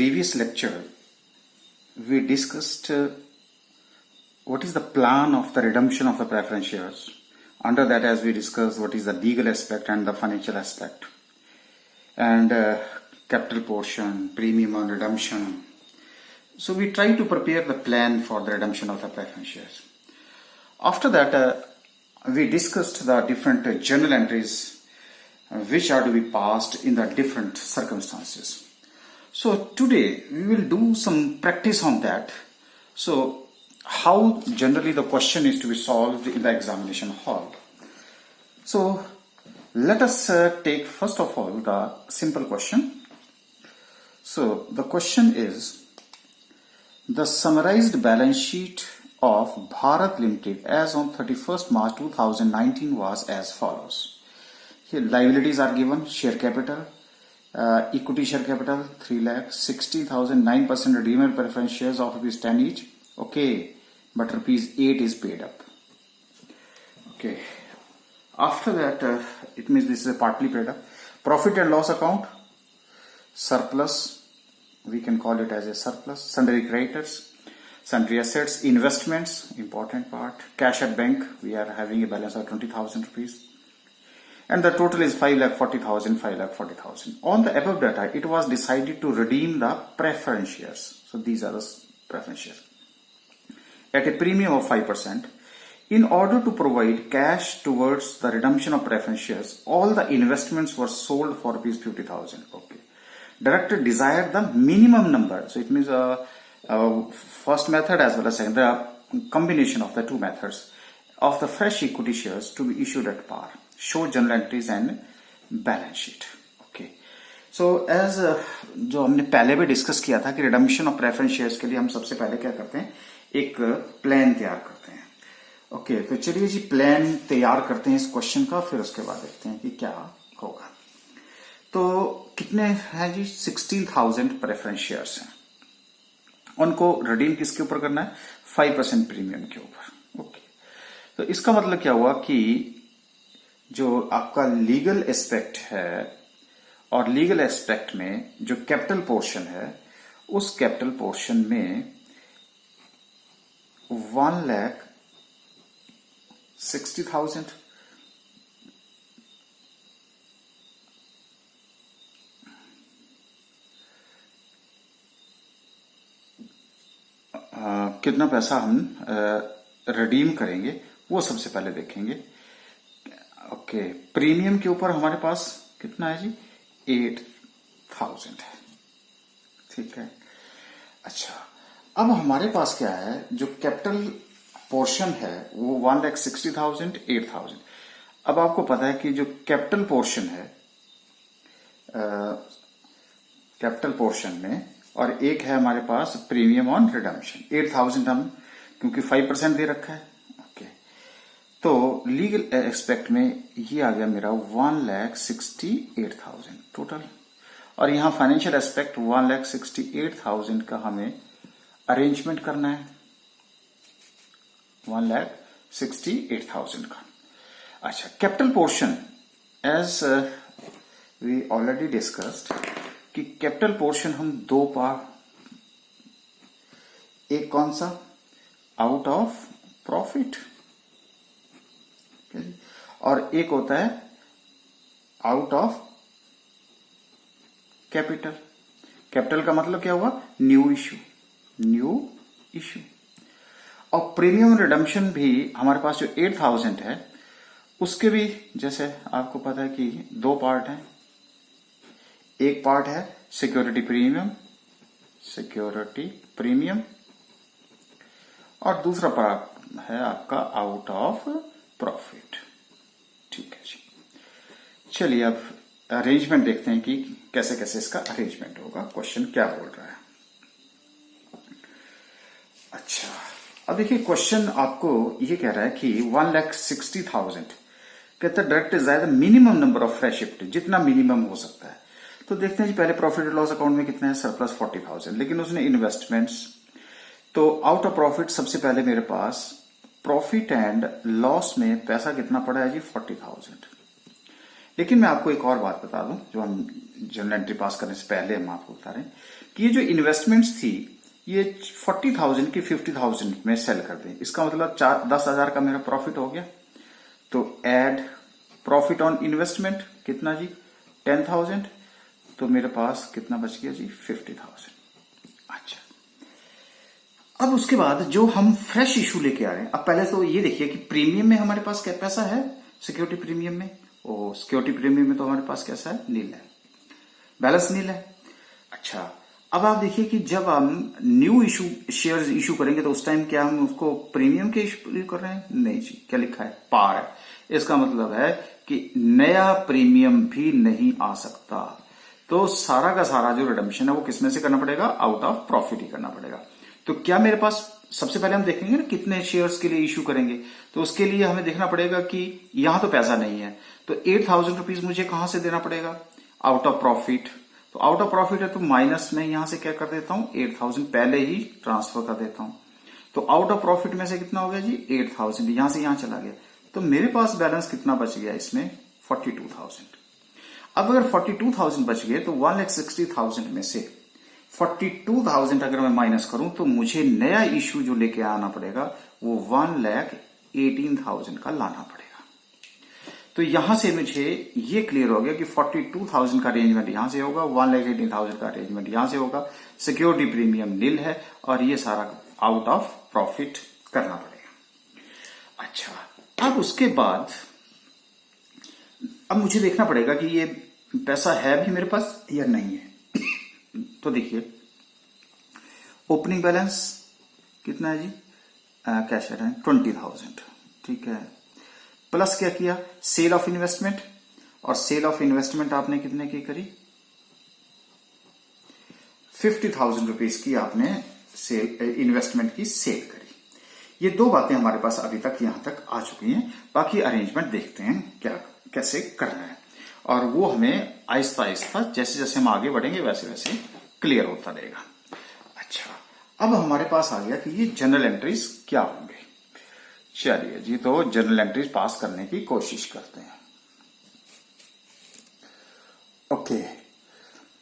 previous lecture, we discussed what is the plan of the redemption of the preference shares. Under that, as we discussed, what is the legal aspect and the financial aspect, and capital portion, premium on redemption. So we try to prepare the plan for the redemption of the preference shares. After that, we discussed the different journal entries which are to be passed in the different circumstances. So today we will do some practice on that. So how generally the question is to be solved in the examination hall. So let us take first of all the simple question. So the question is, the summarized balance sheet of Bharat Limited as on 31st March 2019 was as follows. Here liabilities are given: share capital, equity share capital 3,60,000, 9% redeemable preference shares of rupees 10 each. Okay, but rupees 8 is paid up. Okay, after that it means this is a partly paid up. Profit and loss account, surplus, we can call it as a surplus. Sundry creditors, sundry assets, investments, important part. Cash at bank, we are having a balance of 20,000 rupees. And the total is 5,40,000, 5,40,000. On the above data, it was decided to redeem the preference shares. So these are the preference shares at a premium of 5%. In order to provide cash towards the redemption of preference shares, all the investments were sold for rupees 50,000. Okay. Director desired the minimum number. So it means first method as well as second, the combination of the two methods of the fresh equity shares to be issued at par. Show journal entries and balance sheet. Okay, so as जो हमने पहले भी discuss किया था कि redemption of preference shares के लिए हम सबसे पहले क्या करते हैं, एक प्लान तैयार करते हैं. ओके, तो चलिए जी प्लान तैयार करते हैं इस क्वेश्चन का, फिर उसके बाद देखते हैं कि क्या होगा. तो कितने हैं जी, 16,000 प्रेफरेंस शेयर्स हैं. उनको रिडीम किसके ऊपर करना है, 5% प्रीमियम के ऊपर. ओके, तो इसका मतलब क्या हुआ कि जो आपका लीगल एस्पेक्ट है और लीगल एस्पेक्ट में जो कैपिटल पोर्शन है, उस कैपिटल पोर्शन में 1,60,000 कितना पैसा हम रिडीम करेंगे वो सबसे पहले देखेंगे. ओके, प्रीमियम के ऊपर हमारे पास कितना है जी, 8,000 है. ठीक है. अच्छा, अब हमारे पास क्या है, जो कैपिटल पोर्शन है वो 1,60,000, 8,000. अब आपको पता है कि जो कैपिटल पोर्शन है, कैपिटल पोर्शन में, और एक है हमारे पास प्रीमियम ऑन रिडम्पशन. 8,000 हम क्योंकि 5% दे रखा है. तो लीगल एस्पेक्ट में ये आ गया मेरा 1,68,000 टोटल, और यहां फाइनेंशियल एस्पेक्ट 1,68,000 का हमें अरेंजमेंट करना है. 1,68,000 का. अच्छा, capital portion as we already discussed कि कैपिटल पोर्शन हम दो पार्ट, एक कौन सा, आउट ऑफ प्रॉफिट, और एक होता है आउट ऑफ कैपिटल. कैपिटल का मतलब क्या हुआ, न्यू इश्यू, न्यू इश्यू. और प्रीमियम रिडम्पशन भी हमारे पास जो 8,000 है उसके भी जैसे आपको पता है कि दो पार्ट हैं. एक पार्ट है सिक्योरिटी प्रीमियम, सिक्योरिटी प्रीमियम, और दूसरा पार्ट है आपका आउट ऑफ प्रॉफिट. ठीक है जी. चलिए अब अरेंजमेंट देखते हैं कि कैसे कैसे इसका अरेंजमेंट होगा. क्वेश्चन क्या बोल रहा है. अच्छा, अब देखिए क्वेश्चन आपको ये कह रहा है कि 1,60,000 कहता है direct desire minimum number of fresh shift, जितना मिनिमम हो सकता है. तो देखते हैं जी पहले प्रॉफिट एंड लॉस अकाउंट में कितना है, सरप्लस 40,000, लेकिन उसने इन्वेस्टमेंट्स, तो आउट ऑफ प्रॉफिट सबसे पहले मेरे पास प्रॉफिट एंड लॉस में पैसा कितना पड़ा है जी, 40,000. लेकिन मैं आपको एक और बात बता दूं, जो हम जनरल एंट्री पास करने से पहले हम आपको बता रहे हैं कि ये जो इन्वेस्टमेंट्स थी ये 40,000 की 50,000 में सेल कर दें, इसका मतलब 10,000 का मेरा प्रॉफिट हो गया। तो ऐड प्रॉफिट ऑन इन्वेस्टमेंट कितना जी 10,000, तो मेरे पास कितना बच गया जी 50,000। अच्छा, अब उसके बाद जो हम फ्रेश इशू लेके आ रहे हैं, अब पहले तो ये देखिए कि प्रीमियम में हमारे पास क्या पैसा है, सिक्योरिटी प्रीमियम में, ओ सिक्योरिटी प्रीमियम में तो हमारे पास कैसा है, नील है, बैलेंस नील है। अच्छा, अब आप देखिए कि जब हम न्यू इशू शेयर्स इशू करेंगे तो उस टाइम क्या हम उसको प्रीमियम के इशू कर रहे हैं, नहीं जी, क्या लिखा है, पार है। इसका मतलब है कि नया प्रीमियम भी नहीं आ सकता, तो सारा का सारा जो रिडम्पशन है वो किसमें से करना पड़ेगा, आउट ऑफ प्रॉफिट ही करना पड़ेगा। तो क्या मेरे पास, सबसे पहले हम देखेंगे ना कितने शेयर्स के लिए इशू करेंगे, तो उसके लिए हमें देखना पड़ेगा कि यहां तो पैसा नहीं है, तो 8,000 रुपीज मुझे कहां से देना पड़ेगा, आउट ऑफ प्रॉफिट। तो आउट ऑफ प्रॉफिट है तो माइनस में यहां से क्या कर देता हूं, 8,000 पहले ही ट्रांसफर कर देता हूं। तो आउट ऑफ प्रॉफिट में से कितना हो गया जी 8,000, यहां से यहां चला गया, तो मेरे पास बैलेंस कितना बच गया इसमें 42,000। अब अगर 42,000 बच गए तो 1,60,000 में से 42,000 अगर मैं माइनस करूं तो मुझे नया इशू जो लेके आना पड़ेगा वो 1,18,000 का लाना पड़ेगा। तो यहां से मुझे ये क्लियर हो गया कि 42,000 का अरेंजमेंट यहां से होगा, 1,18,000 का अरेंजमेंट यहां से होगा, सिक्योरिटी प्रीमियम नील है और ये सारा आउट ऑफ प्रॉफिट करना पड़ेगा। अच्छा, अब उसके बाद अब मुझे देखना पड़ेगा कि ये पैसा है भी मेरे पास या नहीं है। तो देखिए ओपनिंग बैलेंस कितना है जी, कैश है 20,000, ठीक है, प्लस क्या किया, सेल ऑफ इन्वेस्टमेंट, और सेल ऑफ इन्वेस्टमेंट आपने कितने की करी, 50,000 रुपीज की आपने सेल इन्वेस्टमेंट की सेल करी। ये दो बातें हमारे पास अभी तक यहां तक आ चुकी हैं, बाकी अरेंजमेंट देखते हैं क्या कैसे करना है, और वो हमें आहिस्ता आहिस्ता जैसे जैसे हम आगे बढ़ेंगे वैसे वैसे क्लियर होता रहेगा। अच्छा, अब हमारे पास आ गया कि ये जनरल एंट्रीज क्या होंगे। चलिए जी, तो जनरल एंट्रीज पास करने की कोशिश करते हैं। ओके,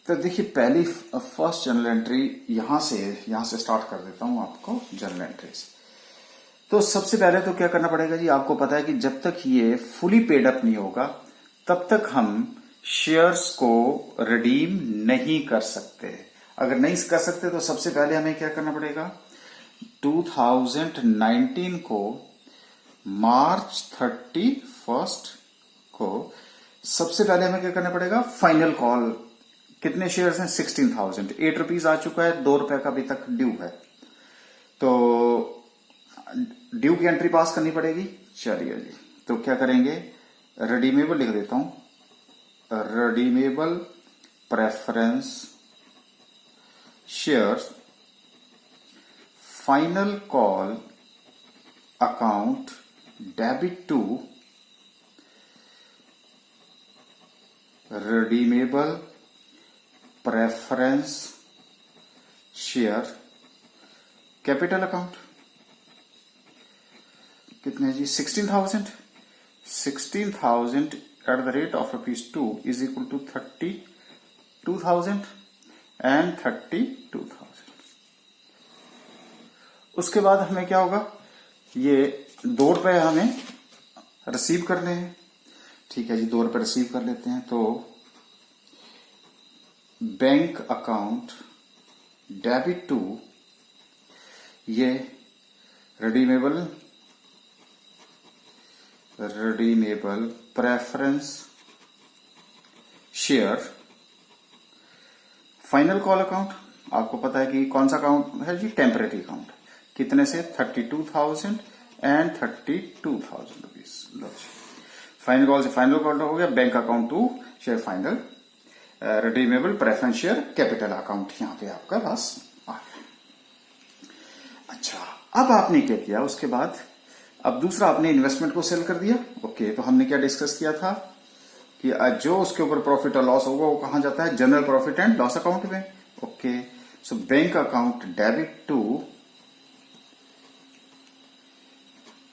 तो देखिए पहली फर्स्ट जनरल एंट्री यहां से स्टार्ट कर देता हूं आपको जनरल एंट्रीज। तो सबसे पहले तो क्या करना पड़ेगा जी, आपको पता है कि जब तक ये फुली पेड अप नहीं होगा तब तक हम शेयर्स को रिडीम नहीं कर सकते। अगर नहीं कर सकते तो सबसे पहले हमें क्या करना पड़ेगा, 2019 को मार्च 31 को सबसे पहले हमें क्या करना पड़ेगा, फाइनल कॉल। कितने शेयर्स हैं, 16,000, 8 रुपीज आ चुका है, 2 रुपए का अभी तक ड्यू है, तो ड्यू की एंट्री पास करनी पड़ेगी। चलिए जी, तो क्या करेंगे, रिडीमेबल लिख देता हूं, redeemable preference shares final call account debit to redeemable preference share capital account. कितने जी 16,000 at the rate of ₹2 is equal to 32,000 and 32,000। उसके बाद हमें क्या होगा, ये 2 रुपए हमें रिसीव करने हैं, ठीक है जी, 2 रुपए रिसीव कर लेते हैं। तो बैंक अकाउंट डेबिट टू ये redeemable preference share final call account. आपको पता है कि कौन सा अकाउंट है जी, टेम्परेरी अकाउंट। कितने से, 32,000 एंड 32,000 रुपीज। फाइनल कॉल से फाइनल कॉल हो गया, bank account to share final redeemable preference share capital account, यहां पे आपका पास आ गया। अच्छा, अब आपने क्या किया, उसके बाद अब दूसरा आपने इन्वेस्टमेंट को सेल कर दिया। ओके, तो हमने क्या डिस्कस किया था कि जो उसके ऊपर प्रॉफिट और लॉस होगा वो कहां जाता है, general profit and loss account में। Okay, so bank account debit to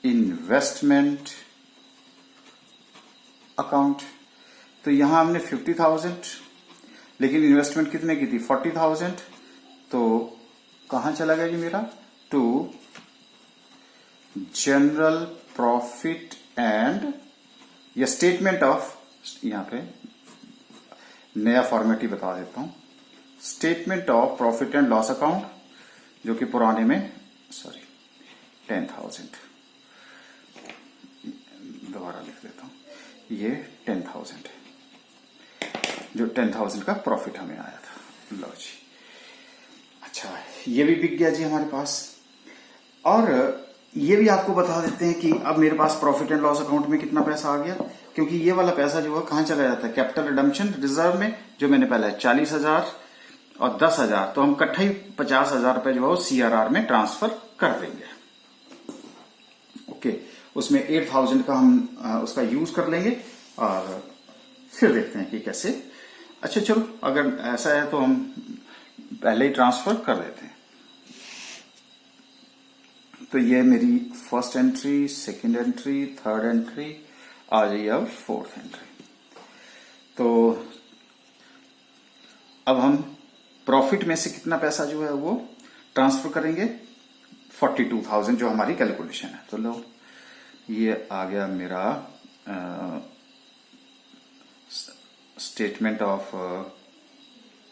investment account. तो यहां हमने 50,000, लेकिन इन्वेस्टमेंट कितने की थी, 40,000, तो कहाँ चला गया जी मेरा, टू जनरल प्रॉफिट एंड, या स्टेटमेंट ऑफ, यहां पे नया फॉर्मेट ही बता देता हूं, statement of profit and loss account, जो कि पुराने में 10,000, दोबारा लिख देता हूं, ये 10,000 है, जो 10,000 का प्रॉफिट हमें आया था। लो जी, अच्छा ये भी बिक गया जी हमारे पास। और ये भी आपको बता देते हैं कि अब मेरे पास प्रॉफिट एंड लॉस अकाउंट में कितना पैसा आ गया, क्योंकि ये वाला पैसा जो है कहां चला जाता है, कैपिटल रिडम्पशन रिजर्व में, जो मैंने पहले 40,000 और 10,000, तो हम इकट्ठा ही 50,000 रुपए जो है सीआरआर में ट्रांसफर कर देंगे। ओके, उसमें 8,000 का हम उसका यूज कर लेंगे और फिर देखते हैं कि कैसे। अच्छा चलो, अगर ऐसा है तो हम पहले ही ट्रांसफर कर देते हैं। तो ये मेरी first entry, second entry, third entry आ जाइए, अब फोर्थ एंट्री। तो अब हम प्रॉफिट में से कितना पैसा जो है वो ट्रांसफर करेंगे, 42,000 जो हमारी कैलकुलेशन है। तो लो, ये आ गया मेरा statement of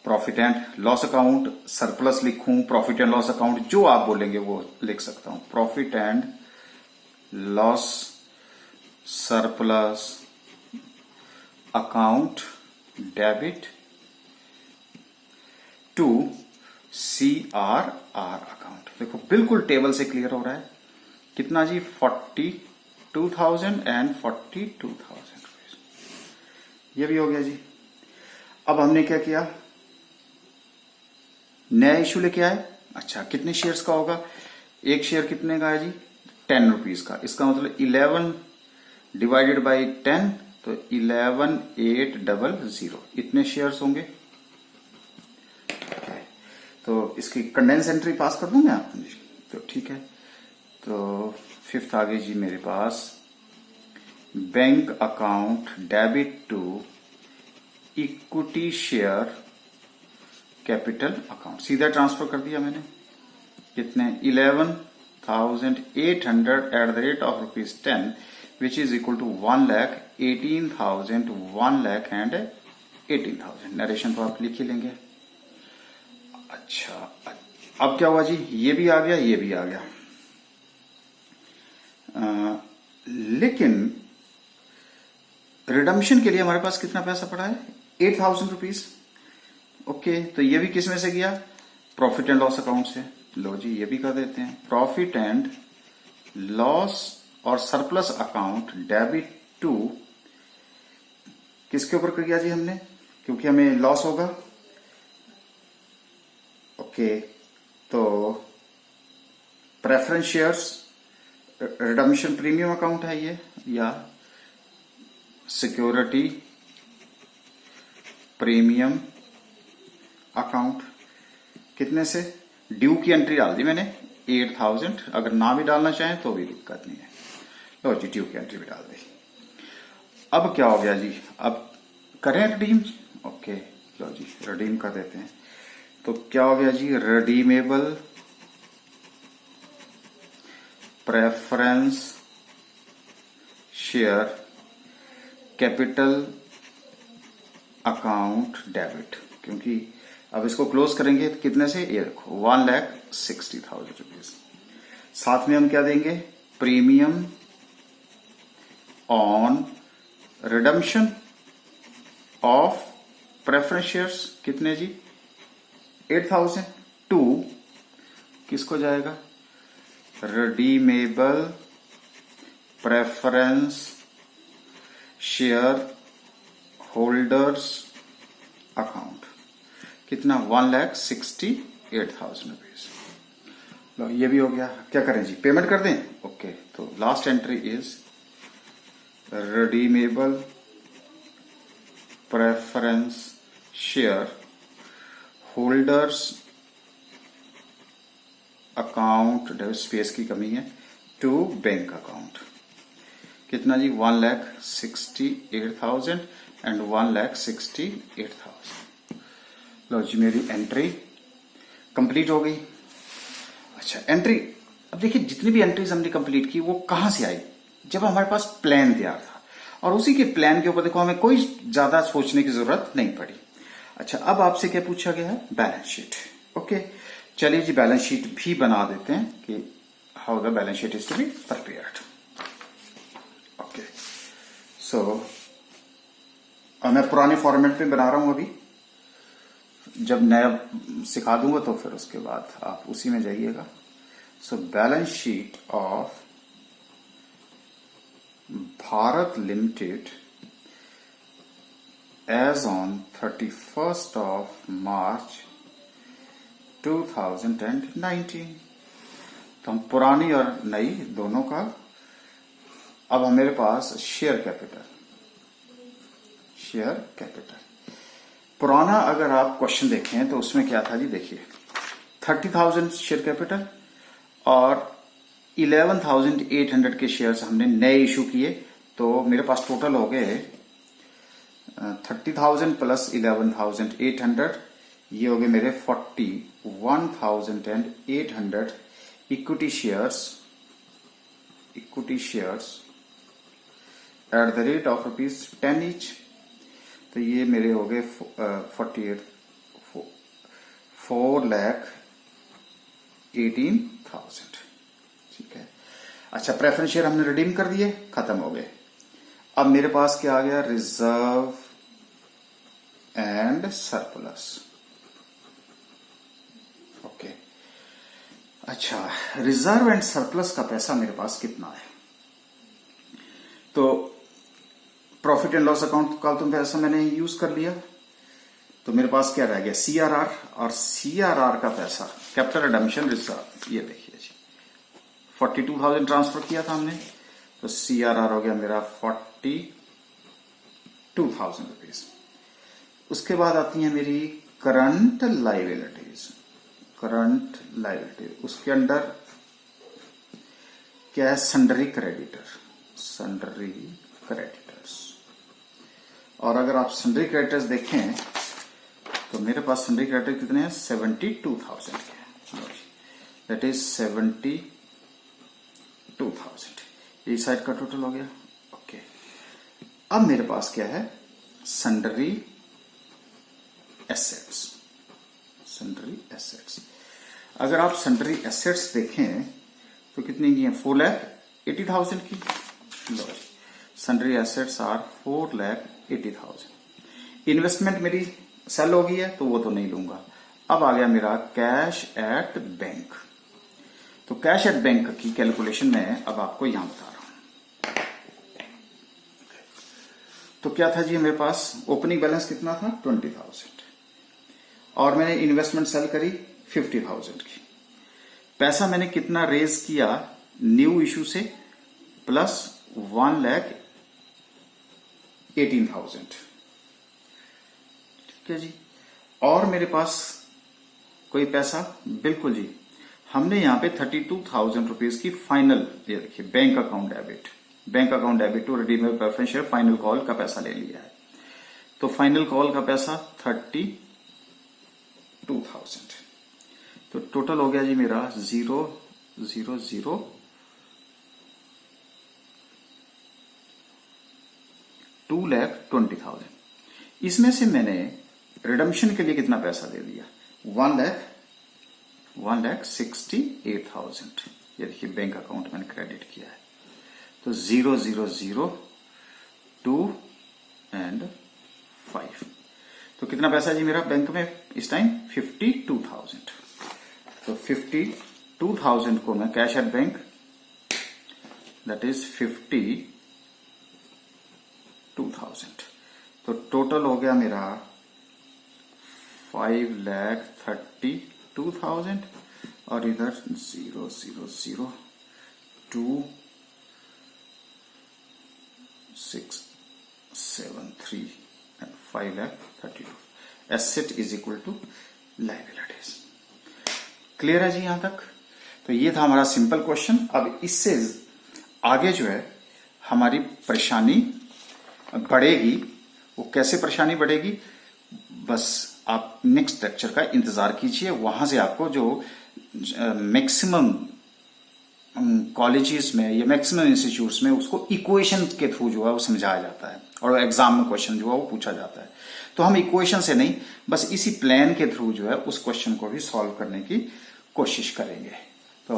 profit and loss account, surplus लिखूं, प्रॉफिट एंड लॉस अकाउंट, जो आप बोलेंगे वो लिख सकता हूं, profit and loss surplus account debit to CRR account. देखो बिल्कुल टेबल से क्लियर हो रहा है, कितना जी, 42,000 एंड 42,000 रुपीज, ये भी हो गया जी। अब हमने क्या किया, नया इश्यू लेके आए। अच्छा, कितने शेयर्स का होगा, एक शेयर कितने का है जी, 10 रुपीज का, इसका मतलब 11 डिवाइडेड बाई 10, तो 11,800, इतने शेयर्स होंगे। तो इसकी कंडेंस एंट्री पास कर दूंगे आप जी, तो ठीक है। तो फिफ्थ आ गई जी मेरे पास, bank account debit to equity share capital account, सीधा ट्रांसफर कर दिया मैंने, कितने, 11,800 at the rate of ₹10, which is equal to 1,18,000, 1,18,000। Narration तो आप लिख ही लेंगे। अच्छा, अब क्या हुआ जी, ये भी आ गया, ये भी आ गया, लेकिन रिडम्पशन के लिए हमारे पास कितना पैसा पड़ा है, 8,000 रुपीज। ओके, तो ये भी किस में से गया, प्रॉफिट एंड लॉस अकाउंट से। लो जी, ये भी कर देते हैं, प्रॉफिट एंड लॉस और सरप्लस अकाउंट डेबिट टू, किसके ऊपर कर गया जी हमने, क्योंकि हमें लॉस होगा। ओके, तो preference shares redemption premium account है ये, या सिक्योरिटी प्रीमियम अकाउंट, कितने से, ड्यू की एंट्री डाल दी मैंने 8,000, अगर ना भी डालना चाहें तो भी दिक्कत नहीं है। लो जी, ड्यू की एंट्री भी डाल दी। अब क्या हो गया जी, अब करें रिडीम। ओके, लो जी रिडीम कर देते हैं। तो क्या हो गया जी, redeemable preference share capital account debit, क्योंकि अब इसको क्लोज करेंगे तो कितने से, ये देखो 1,60,000 रुपीज। साथ में हम क्या देंगे, premium on redemption of preference shares, कितने जी, 8,000 टू, किसको जाएगा, redeemable preference share holders account, कितना, 1,68,000 रुपीज। लो ये भी हो गया। क्या करें जी, पेमेंट कर दें। ओके, तो last entry is redeemable preference share holders account, space की कमी है, टू बैंक अकाउंट, कितना जी, 1,68,000 एंड 1,68,000। लो जी मेरी एंट्री कंप्लीट हो गई। अच्छा, एंट्री, अब देखिए जितनी भी एंट्रीज हमने कंप्लीट की वो कहां से आई, जब हमारे पास प्लान तैयार था, और उसी के प्लान के ऊपर देखो हमें कोई ज्यादा सोचने की जरूरत नहीं पड़ी। अच्छा, अब आपसे क्या पूछा गया है, बैलेंस शीट। ओके, चलिए जी बैलेंस शीट भी बना देते हैं कि how the balance sheet is to be prepared. Okay, so मैं पुराने फॉर्मेट में बना रहा हूं अभी, जब नया सिखा दूंगा तो फिर उसके बाद आप उसी में जाइएगा। So balance sheet of Bharat Limited as on 31st of March 2019। तो हम पुरानी और नई दोनों का, अब मेरे पास शेयर कैपिटल पुराना अगर आप क्वेश्चन देखें तो उसमें क्या था जी, देखिए 30,000 शेयर कैपिटल और 11,800 के शेयर्स हमने नए इशू किए, तो मेरे पास टोटल हो गए 30,000 प्लस 11,800, ये हो गए मेरे 41,800 equity shares at the rate of ₹10 each. तो ये मेरे हो गए 4,18,000। ठीक है। अच्छा, प्रेफरेंस शेयर हमने रिडीम कर दिए, खत्म हो गए। अब मेरे पास क्या आ गया, रिजर्व एंड सरप्लस। ओके, अच्छा, रिजर्व एंड सरप्लस का पैसा मेरे पास कितना है, तो प्रॉफिट एंड लॉस अकाउंट का तो पैसा मैंने यूज कर लिया, तो मेरे पास क्या रह गया, सीआरआर, और सीआरआर का पैसा कैपिटल रिडम्पशन रिजर्व, ये देखिए जी 42,000 ट्रांसफर किया था हमने, तो सीआरआर हो गया मेरा 42,000 रुपीज। उसके बाद आती है मेरी करंट लाइबिलिटीज, उसके अंडर क्या है, सन्ड्री क्रेडिटर्स। और अगर आप सन्ड्री क्रेडिटर्स देखें तो मेरे पास सन्ड्री क्रेडिटर कितने हैं, 72,000 के, दैट इज 72,000, ये साइड का टोटल हो गया। ओके, अब मेरे पास क्या है, सन्ड्री एसेट्स। अगर आप सन्ड्री एसेट्स देखें तो कितनी की है, 4,80,000 की। लो, सन्ड्री एसेट्स आर 4,80,000। इन्वेस्टमेंट मेरी सेल हो गई है तो वो तो नहीं लूंगा। अब आ गया मेरा कैश एट बैंक, तो कैश एट बैंक की कैलकुलेशन में अब आपको यहां बता रहा हूं। तो क्या था जी, मेरे पास ओपनिंग बैलेंस कितना था, 20,000, और मैंने इन्वेस्टमेंट सेल करी 50,000 की। पैसा मैंने कितना रेज किया न्यू इशू से, प्लस 1,18,000। ठीक है जी। और मेरे पास कोई पैसा, बिल्कुल जी, हमने यहां पे 32,000 रुपीज की फाइनल, ये देखिए bank account debit to redeemable preference share final call का पैसा ले लिया है। तो फाइनल कॉल का पैसा 32,000, तो टोटल हो गया जी मेरा 2,20,000। इसमें से मैंने रिडम्पशन के लिए कितना पैसा दे दिया, 1,68,000। ये देखिए बैंक अकाउंट मैंने क्रेडिट किया है, तो 0,002 एंड 5। तो कितना पैसा है जी मेरा बैंक में इस टाइम, 52,000। तो 52,000 को मैं cash at bank, that is 52,000, तो टोटल हो गया मेरा 5,32,000, और इधर 0,002,673 and 5,32,000। Asset is equal to liabilities. Clear है जी यहां तक? तो ये था हमारा सिंपल क्वेश्चन। अब इससे आगे जो है हमारी परेशानी बढ़ेगी, वो कैसे परेशानी बढ़ेगी, बस आप नेक्स्ट लेक्चर का इंतजार कीजिए। वहां से आपको जो मैक्सिमम कॉलेजेस में या मैक्सिमम इंस्टीट्यूट्स में उसको इक्वेशन के थ्रू जो है वो समझाया जाता है और एग्जाम में क्वेश्चन जो है वो पूछा जाता है। तो हम इक्वेशन से नहीं, बस इसी प्लान के थ्रू जो है उस क्वेश्चन को भी सॉल्व करने की कोशिश करेंगे। तो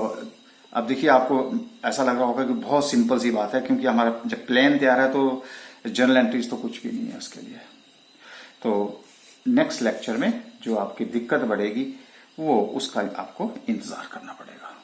अब देखिए, आपको ऐसा लग रहा होगा कि बहुत सिंपल सी बात है, क्योंकि हमारा जब प्लान तैयार है तो जर्नल एंट्रीज तो कुछ भी नहीं है उसके लिए। तो नेक्स्ट लेक्चर में जो आपकी दिक्कत बढ़ेगी वो उसका आपको इंतजार करना पड़ेगा।